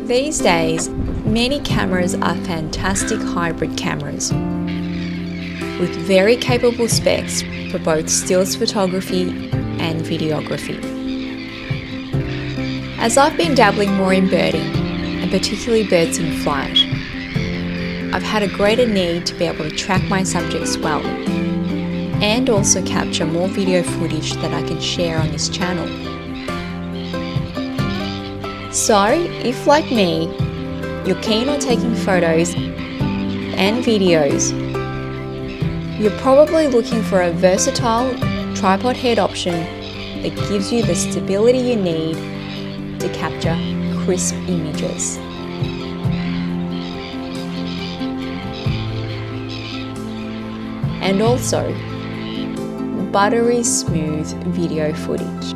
These days, many cameras are fantastic hybrid cameras with very capable specs for both stills photography and videography. As I've been dabbling more in birding, and particularly birds in flight, I've had a greater need to be able to track my subjects well and also capture more video footage that I can share on this channel. So, if like me, you're keen on taking photos and videos, you're probably looking for a versatile tripod head option that gives you the stability you need to capture crisp images. And also, buttery smooth video footage.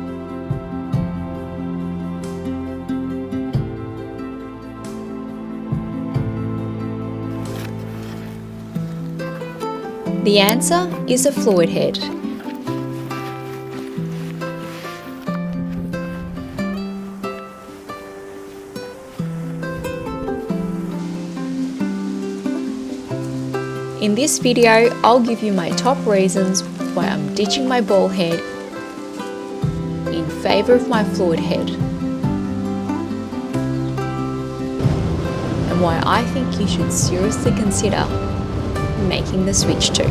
The answer is a fluid head. In this video, I'll give you my top reasons why I'm ditching my ball head in favour of my fluid head, and why I think you should seriously consider making the switch to.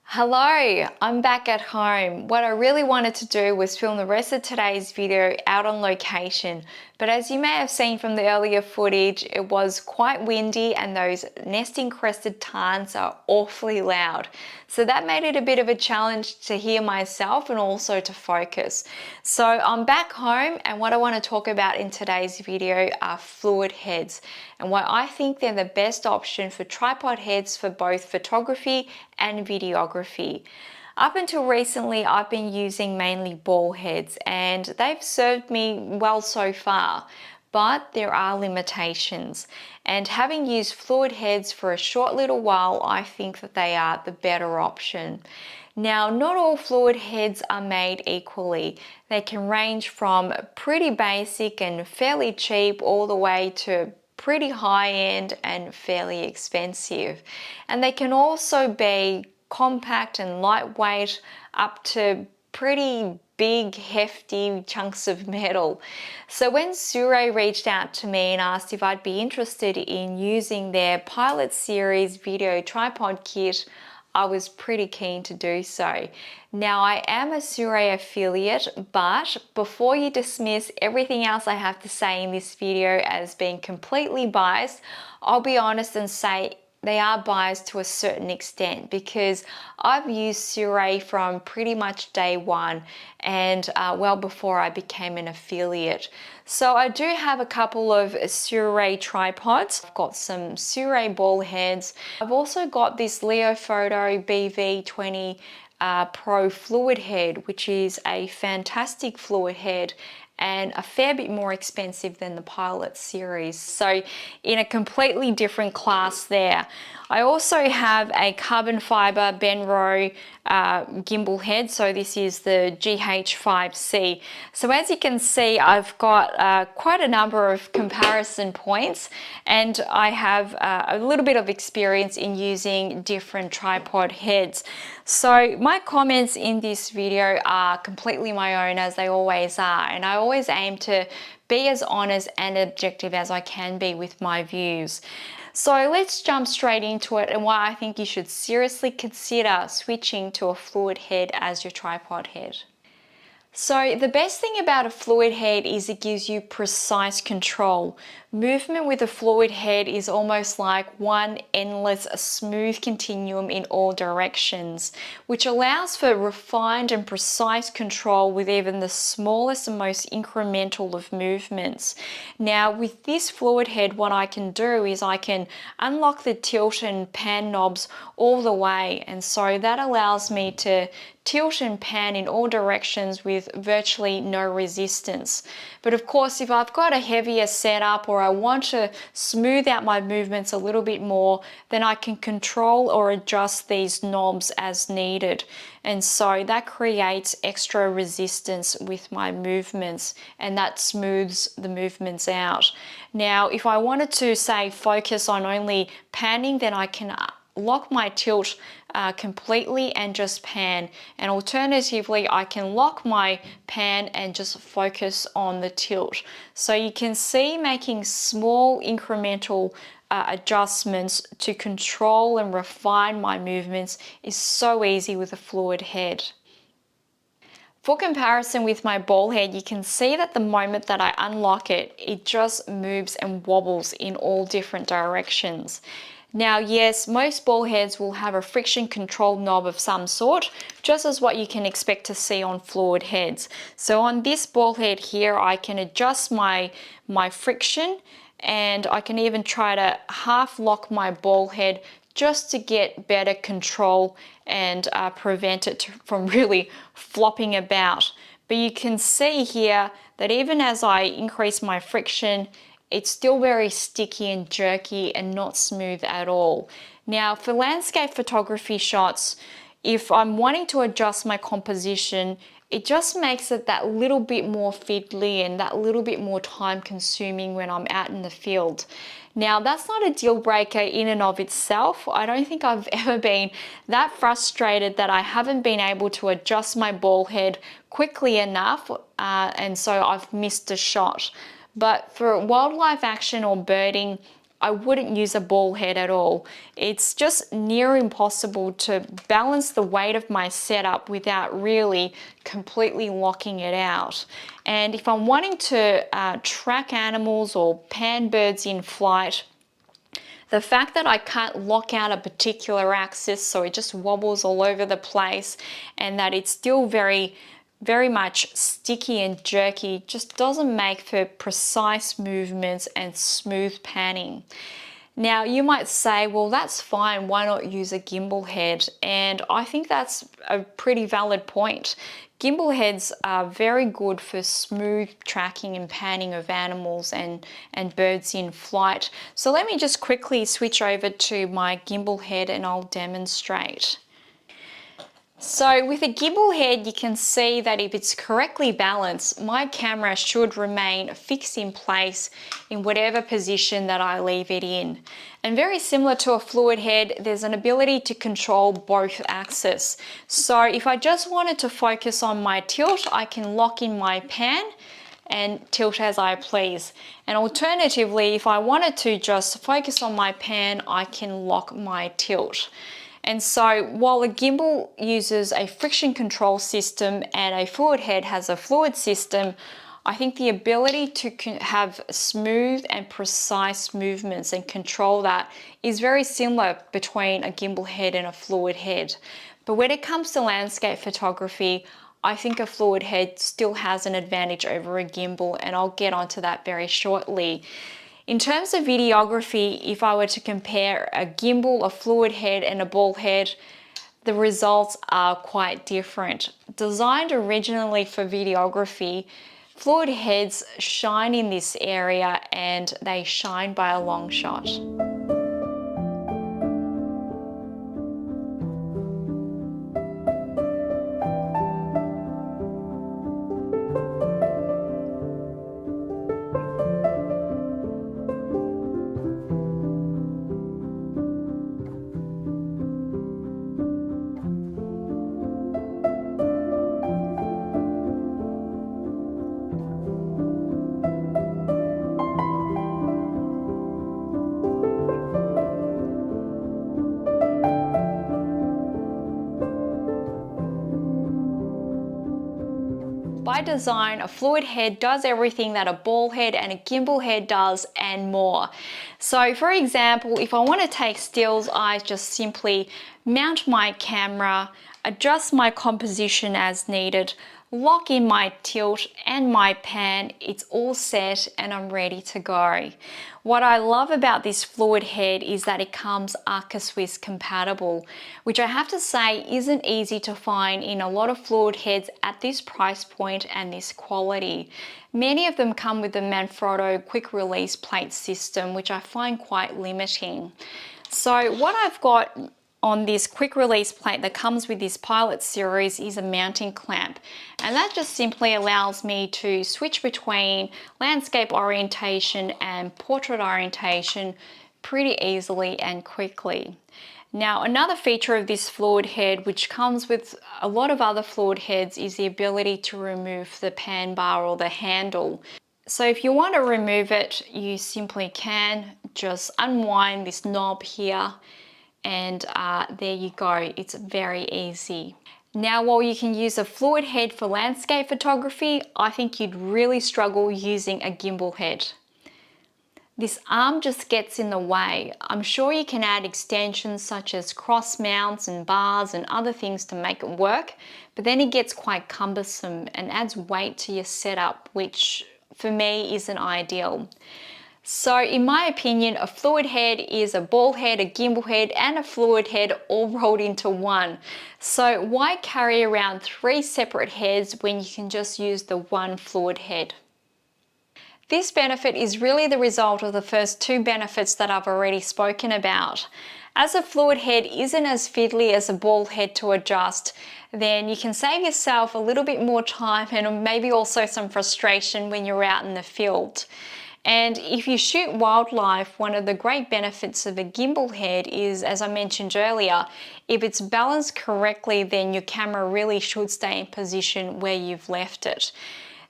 Hello, I'm back at home. What I really wanted to do was film the rest of today's video out on location, but as you may have seen from the earlier footage, it was quite windy and those nesting crested terns are awfully loud. So that made it a bit of a challenge to hear myself and also to focus. So I'm back home, and what I want to talk about in today's video are fluid heads and why I think they're the best option for tripod heads for both photography and videography. Up until recently, I've been using mainly ball heads and they've served me well so far, but there are limitations. And having used fluid heads for a short little while, I think that they are the better option. Now, not all fluid heads are made equally. They can range from pretty basic and fairly cheap all the way to pretty high-end and fairly expensive. And they can also be compact and lightweight up to pretty big, hefty chunks of metal. So when Sirui reached out to me and asked if I'd be interested in using their Pilot Series video tripod kit, I was pretty keen to do so. Now, I am a Sirui affiliate, but before you dismiss everything else I have to say in this video as being completely biased, I'll be honest and say they are biased to a certain extent, because I've used Sirui from pretty much day one and well before I became an affiliate. So I do have a couple of Sirui tripods. I've got some Sirui ball heads. I've also got this Leofoto BV20 Pro fluid head, which is a fantastic fluid head and a fair bit more expensive than the Pilot series. So in a completely different class there. I also have a carbon fiber Benro gimbal head. So this is the GH5C. So as you can see, I've got quite a number of comparison points, and I have a little bit of experience in using different tripod heads. So my comments in this video are completely my own, as they always are, and I always aim to be as honest and objective as I can be with my views. So let's jump straight into it and why I think you should seriously consider switching to a fluid head as your tripod head. So the best thing about a fluid head is it gives you precise control. Movement with a fluid head is almost like one endless, smooth continuum in all directions, which allows for refined and precise control with even the smallest and most incremental of movements. Now, with this fluid head, what I can do is I can unlock the tilt and pan knobs all the way, and so that allows me to tilt and pan in all directions with virtually no resistance. But of course, if I've got a heavier setup or I want to smooth out my movements a little bit more, then I can control or adjust these knobs as needed. And so that creates extra resistance with my movements, and that smooths the movements out. Now, if I wanted to say focus on only panning, then I can lock my tilt completely and just pan, and alternatively I can lock my pan and just focus on the tilt. So you can see making small incremental adjustments to control and refine my movements is so easy with a fluid head. For comparison with my ball head, you can see that the moment that I unlock it, it just moves and wobbles in all different directions. Now, yes, most ball heads will have a friction control knob of some sort, just as what you can expect to see on fluid heads. So on this ball head here, I can adjust my friction, and I can even try to half lock my ball head just to get better control and prevent it from really flopping about. But you can see here that even as I increase my friction, it's still very sticky and jerky and not smooth at all. Now, for landscape photography shots, if I'm wanting to adjust my composition, it just makes it that little bit more fiddly and that little bit more time consuming when I'm out in the field. Now, that's not a deal breaker in and of itself. I don't think I've ever been that frustrated that I haven't been able to adjust my ball head quickly enough, and so I've missed a shot. But for wildlife action or birding, I wouldn't use a ball head at all. It's just near impossible to balance the weight of my setup without really completely locking it out. And if I'm wanting to track animals or pan birds in flight, the fact that I can't lock out a particular axis, so it just wobbles all over the place, and that it's still very much sticky and jerky, just doesn't make for precise movements and smooth panning. Now, you might say, well, that's fine, why not use a gimbal head? And I think that's a pretty valid point. Gimbal heads are very good for smooth tracking and panning of animals and birds in flight. So let me just quickly switch over to my gimbal head and I'll demonstrate. So with a gimbal head, you can see that if it's correctly balanced, my camera should remain fixed in place in whatever position that I leave it in. And very similar to a fluid head, there's an ability to control both axes. So if I just wanted to focus on my tilt, I can lock in my pan and tilt as I please. And alternatively, if I wanted to just focus on my pan, I can lock my tilt. And so while a gimbal uses a friction control system and a fluid head has a fluid system, I think the ability to have smooth and precise movements and control that is very similar between a gimbal head and a fluid head. But when it comes to landscape photography, I think a fluid head still has an advantage over a gimbal, and I'll get onto that very shortly. In terms of videography, if I were to compare a gimbal, a fluid head and a ball head, the results are quite different. Designed originally for videography, fluid heads shine in this area, and they shine by a long shot. By design, a fluid head does everything that a ball head and a gimbal head does and more. So for example, if I want to take stills, I just simply mount my camera, adjust my composition as needed, lock in my tilt and my pan. It's all set and I'm ready to go. What I love about this fluid head is that it comes Arca Swiss compatible, which I have to say isn't easy to find in a lot of fluid heads at this price point and this quality. Many of them come with the Manfrotto quick release plate system, which I find quite limiting. So what I've got on this quick release plate that comes with this Pilot series is a mounting clamp, and that just simply allows me to switch between landscape orientation and portrait orientation pretty easily and quickly. Now, another feature of this fluid head, which comes with a lot of other fluid heads, is the ability to remove the pan bar or the handle. So if you want to remove it, you simply can just unwind this knob here, and there you go. It's very easy. Now, while you can use a fluid head for landscape photography, I think you'd really struggle using a gimbal head. This arm just gets in the way. I'm sure you can add extensions such as cross mounts and bars and other things to make it work, but then it gets quite cumbersome and adds weight to your setup, which for me isn't ideal. So in my opinion, a fluid head is a ball head, a gimbal head, and a fluid head all rolled into one. So why carry around 3 separate heads when you can just use the one fluid head? This benefit is really the result of the first 2 benefits that I've already spoken about. As a fluid head isn't as fiddly as a ball head to adjust, then you can save yourself a little bit more time and maybe also some frustration when you're out in the field. And if you shoot wildlife, one of the great benefits of a gimbal head is, as I mentioned earlier, if it's balanced correctly, then your camera really should stay in position where you've left it.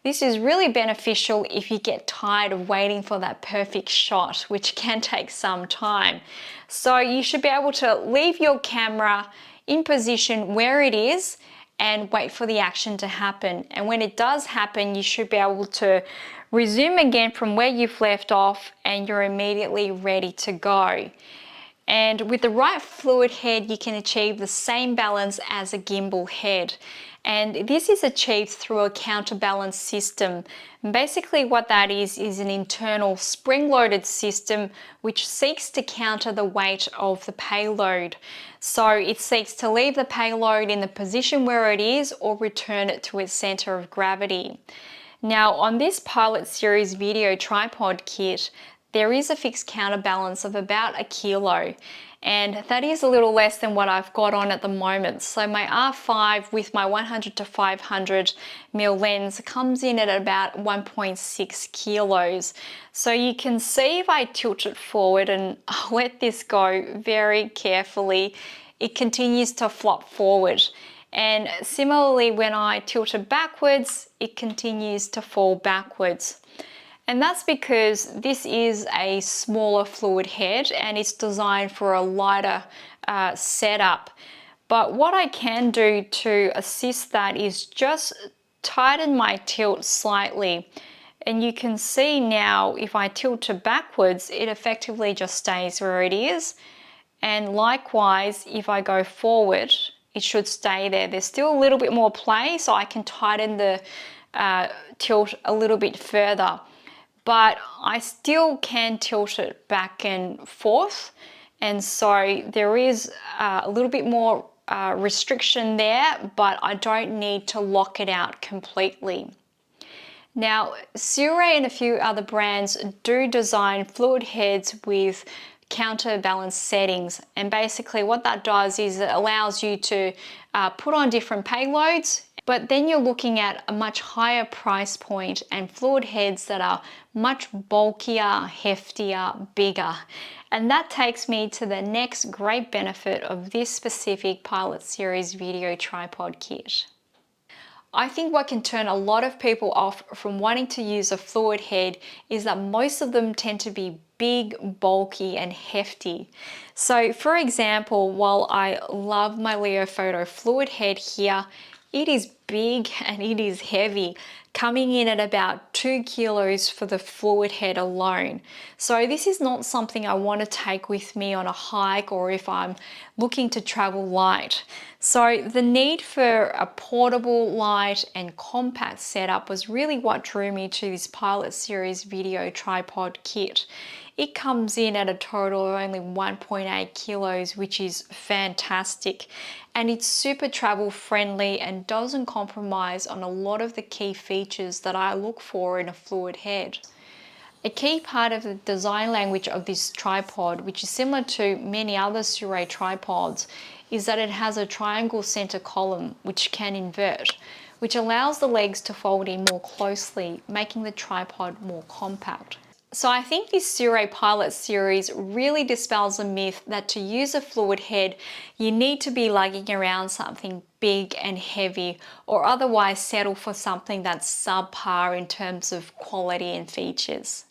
This is really beneficial if you get tired of waiting for that perfect shot, which can take some time. So you should be able to leave your camera in position where it is and wait for the action to happen. And when it does happen, you should be able to resume again from where you've left off and you're immediately ready to go. And with the right fluid head, you can achieve the same balance as a gimbal head. And this is achieved through a counterbalance system. And basically what that is an internal spring-loaded system which seeks to counter the weight of the payload. So it seeks to leave the payload in the position where it is or return it to its center of gravity. Now, on this Pilot Series video tripod kit, there is a fixed counterbalance of about 1 kilo, and that is a little less than what I've got on at the moment. So my R5 with my 100 to 500 mm lens comes in at about 1.6 kilos. So you can see if I tilt it forward and let this go very carefully, it continues to flop forward. And similarly, when I tilt it backwards, it continues to fall backwards. And that's because this is a smaller fluid head and it's designed for a lighter setup. But what I can do to assist that is just tighten my tilt slightly. And you can see now if I tilt it backwards, it effectively just stays where it is. And likewise, if I go forward, it should stay there. There's still a little bit more play, so I can tighten the tilt a little bit further. But I still can tilt it back and forth. And so there is a little bit more restriction there, but I don't need to lock it out completely. Now, Sirui and a few other brands do design fluid heads with counterbalance settings, and basically what that does is it allows you to put on different payloads, but then you're looking at a much higher price point and fluid heads that are much bulkier, heftier, bigger. And that takes me to the next great benefit of this specific Pilot Series video tripod kit. I think what can turn a lot of people off from wanting to use a fluid head is that most of them tend to be big, bulky and hefty. So for example, while I love my Leophoto fluid head here, It is big and it is heavy, coming in at about 2 kilos for the fluid head alone. So this is not something I want to take with me on a hike or if I'm looking to travel light. So the need for a portable, light and compact setup was really what drew me to this Pilot Series video tripod kit. It comes in at a total of only 1.8 kilos, which is fantastic. And it's super travel friendly and doesn't compromise on a lot of the key features that I look for in a fluid head. A key part of the design language of this tripod, which is similar to many other Sirui tripods, is that it has a triangle center column which can invert, which allows the legs to fold in more closely, making the tripod more compact. So I think this Sirui Pilot Series really dispels the myth that to use a fluid head, you need to be lugging around something big and heavy or otherwise settle for something that's subpar in terms of quality and features.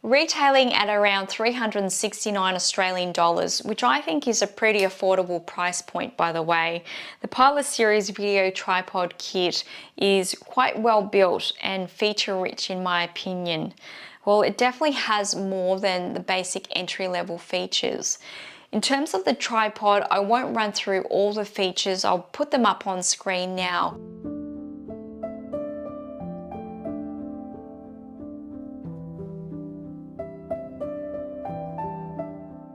Retailing at around 369 Australian dollars, which I think is a pretty affordable price point by the way. The Pilot Series video tripod kit is quite well built and feature rich in my opinion. Well, it definitely has more than the basic entry-level features. In terms of the tripod, I won't run through all the features, I'll put them up on screen now.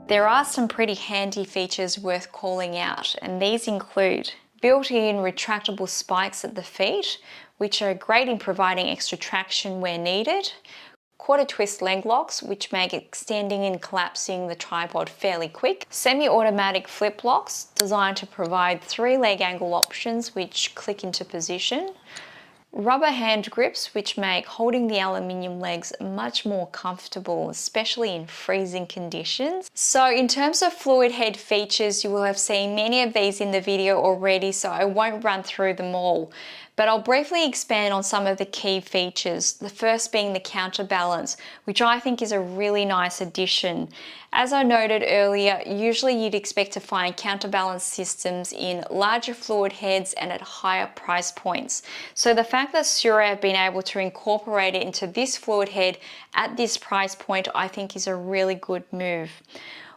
There are some pretty handy features worth calling out, and these include built-in retractable spikes at the feet, which are great in providing extra traction where needed, quarter twist leg locks, which make extending and collapsing the tripod fairly quick, semi-automatic flip locks designed to provide 3 leg angle options which click into position, rubber hand grips which make holding the aluminium legs much more comfortable, especially in freezing conditions. So in terms of fluid head features, you will have seen many of these in the video already, so I won't run through them all. But I'll briefly expand on some of the key features, the first being the counterbalance, which I think is a really nice addition. As I noted earlier, usually you'd expect to find counterbalance systems in larger fluid heads and at higher price points. So the fact that Sirui have been able to incorporate it into this fluid head at this price point, I think is a really good move.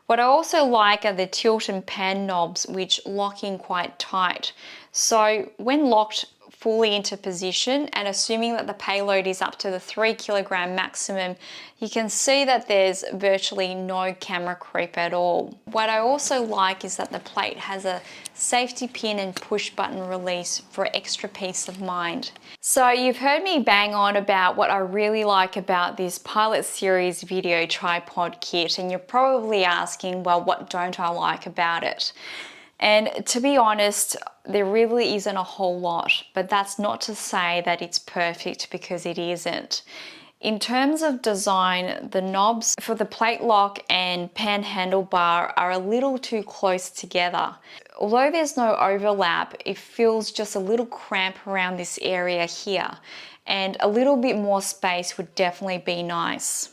What I also like are the tilt and pan knobs which lock in quite tight. So when locked fully into position and assuming that the payload is up to the 3 kilogram maximum, you can see that there's virtually no camera creep at all. What I also like is that the plate has a safety pin and push button release for extra peace of mind. So you've heard me bang on about what I really like about this Pilot Series video tripod kit, and you're probably asking, well, what don't I like about it? And to be honest, there really isn't a whole lot, but that's not to say that it's perfect, because it isn't. In terms of design, the knobs for the plate lock and pan handlebar are a little too close together. Although there's no overlap, it feels just a little cramped around this area here, and a little bit more space would definitely be nice.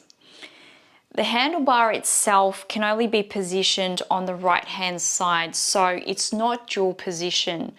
The handlebar itself can only be positioned on the right hand side, so it's not dual position.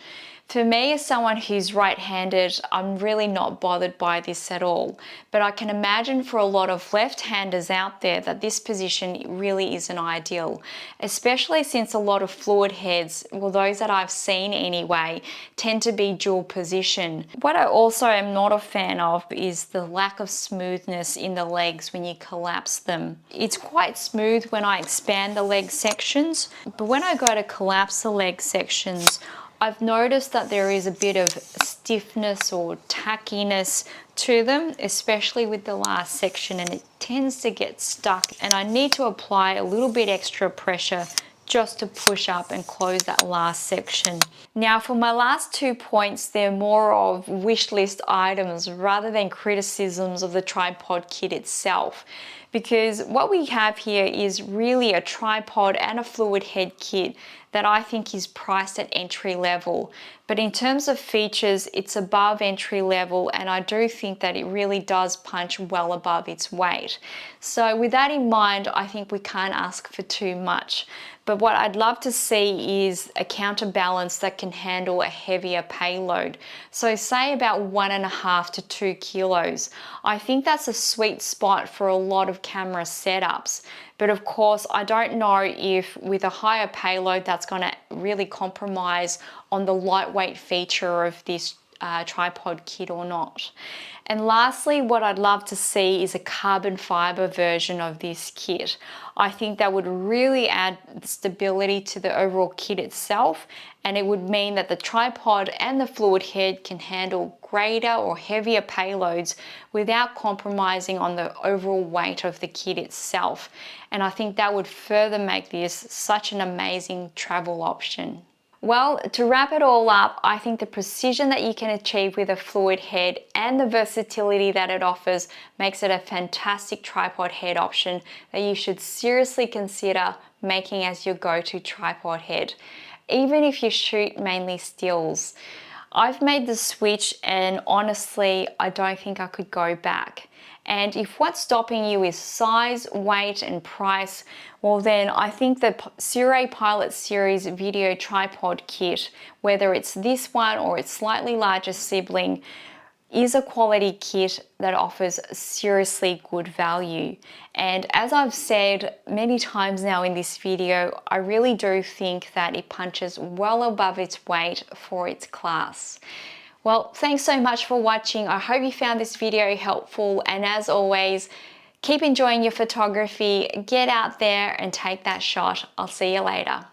For me, as someone who's right-handed, I'm really not bothered by this at all. But I can imagine for a lot of left-handers out there that this position really isn't ideal, especially since a lot of fluid heads, well, those that I've seen anyway, tend to be dual position. What I also am not a fan of is the lack of smoothness in the legs when you collapse them. It's quite smooth when I expand the leg sections, but when I go to collapse the leg sections, I've noticed that there is a bit of stiffness or tackiness to them, especially with the last section, and it tends to get stuck, and I need to apply a little bit extra pressure just to push up and close that last section. Now for my last 2 points, they're more of wish list items rather than criticisms of the tripod kit itself, because what we have here is really a tripod and a fluid head kit that I think is priced at entry level. But in terms of features, it's above entry level, and I do think that it really does punch well above its weight. So with that in mind, I think we can't ask for too much. But what I'd love to see is a counterbalance that can handle a heavier payload. So say about 1.5 to 2 kilos. I think that's a sweet spot for a lot of camera setups. But of course, I don't know if with a higher payload that's going to really compromise on the lightweight feature of this tripod kit or not. And lastly, what I'd love to see is a carbon fiber version of this kit. I think that would really add stability to the overall kit itself, and it would mean that the tripod and the fluid head can handle greater or heavier payloads without compromising on the overall weight of the kit itself. And I think that would further make this such an amazing travel option. Well, to wrap it all up, I think the precision that you can achieve with a fluid head and the versatility that it offers makes it a fantastic tripod head option that you should seriously consider making as your go-to tripod head, even if you shoot mainly stills. I've made the switch and honestly, I don't think I could go back. And if what's stopping you is size, weight, and price, well then I think the Sirui Pilot Series video tripod kit, whether it's this one or its slightly larger sibling, is a quality kit that offers seriously good value. And as I've said many times now in this video, I really do think that it punches well above its weight for its class. Well, thanks so much for watching. I hope you found this video helpful, and as always, keep enjoying your photography, get out there and take that shot. I'll see you later.